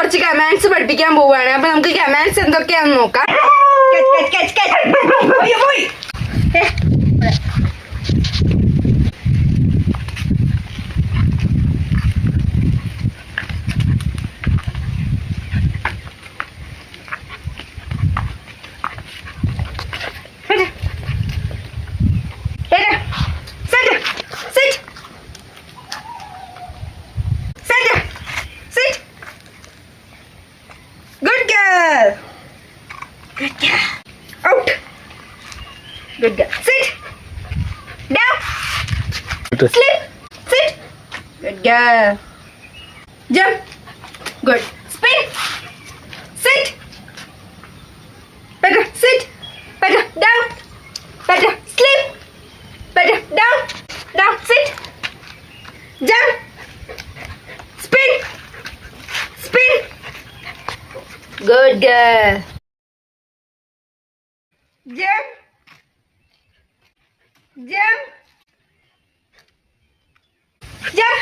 കുറച്ച് കമാൻഡ്സ് പഠിപ്പിക്കാൻ പോവാണ്. അപ്പൊ നമുക്ക് കമാൻഡ്സ് എന്തൊക്കെയാണെന്ന് നോക്കാം. Good girl. Out. Good girl. Sit. Down. Slip. Sit. Good girl. Jump. Good. Spin. Sit. Better. Sit. Better. Down. Better. Slip. Better. Down. Down. Sit. Jump. Spin. Spin. Good girl. Jump. Jump. Jump.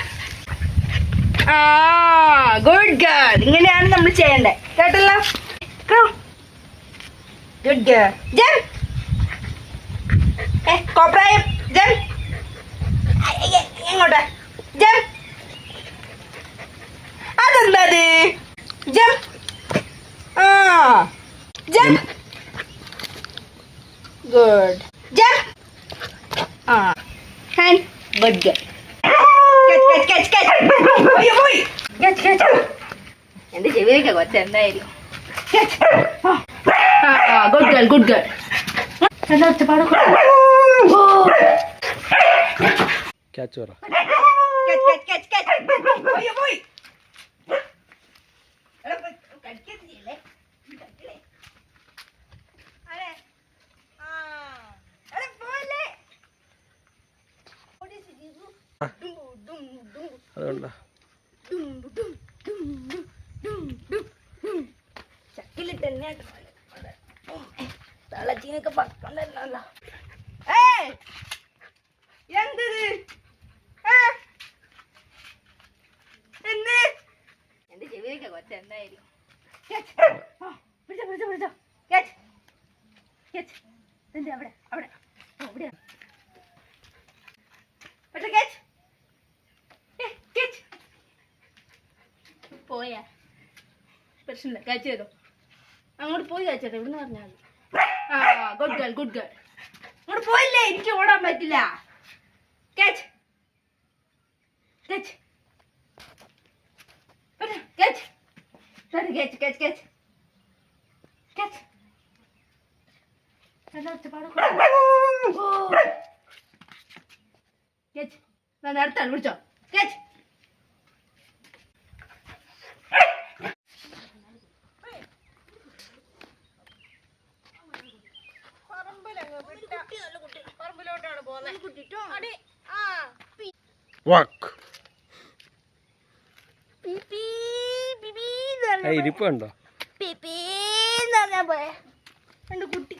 Good girl. ഇങ്ങനെയാണ് നമ്മൾ ചെയ്യേണ്ടത്. കേട്ടല്ലോ? Good girl. Jump. കോപ്രായം. Jump. എങ്ങോട്ടാ? Jump. അതെന്താത്? Jump. Jump. Good. Jump. Hand. Good girl. Catch. Boy. Catch. എന്റെ ചെവിയിലേക്ക് കൊച്ച എന്തായാലും. Catch. Good girl. എന്താ ഒച്ചപ്പാട്? Catch പറ. Catch. Boy. അതുകൊണ്ടാ ചക്കിലിട്ട് തളച്ചീനൊക്കെ പക്കണ്ടല്ലോ. എന്തത്? എന്ത്? എന്റെ ചെവിയിലേക്ക് കൊച്ച എന്തായാലും. പിടിച്ചോ. Catch. എന്റെ അവിടെ പോയാ പ്രശ്നമില്ല. കാച്ച് ചെയ്തോ. അങ്ങോട്ട് പോയി കാച്ചേട്ടോ. ഇവിടുന്ന് പറഞ്ഞാൽ മതി. Good girl. അങ്ങോട്ട് പോയില്ലേ? എനിക്ക് ഓടാൻ പറ്റില്ല. Catch. അടുത്താണ്. പിടിച്ചോ. Catch. വാക്ക്. ഇരിപ്പുണ്ടോ? എന്റെ കുട്ടി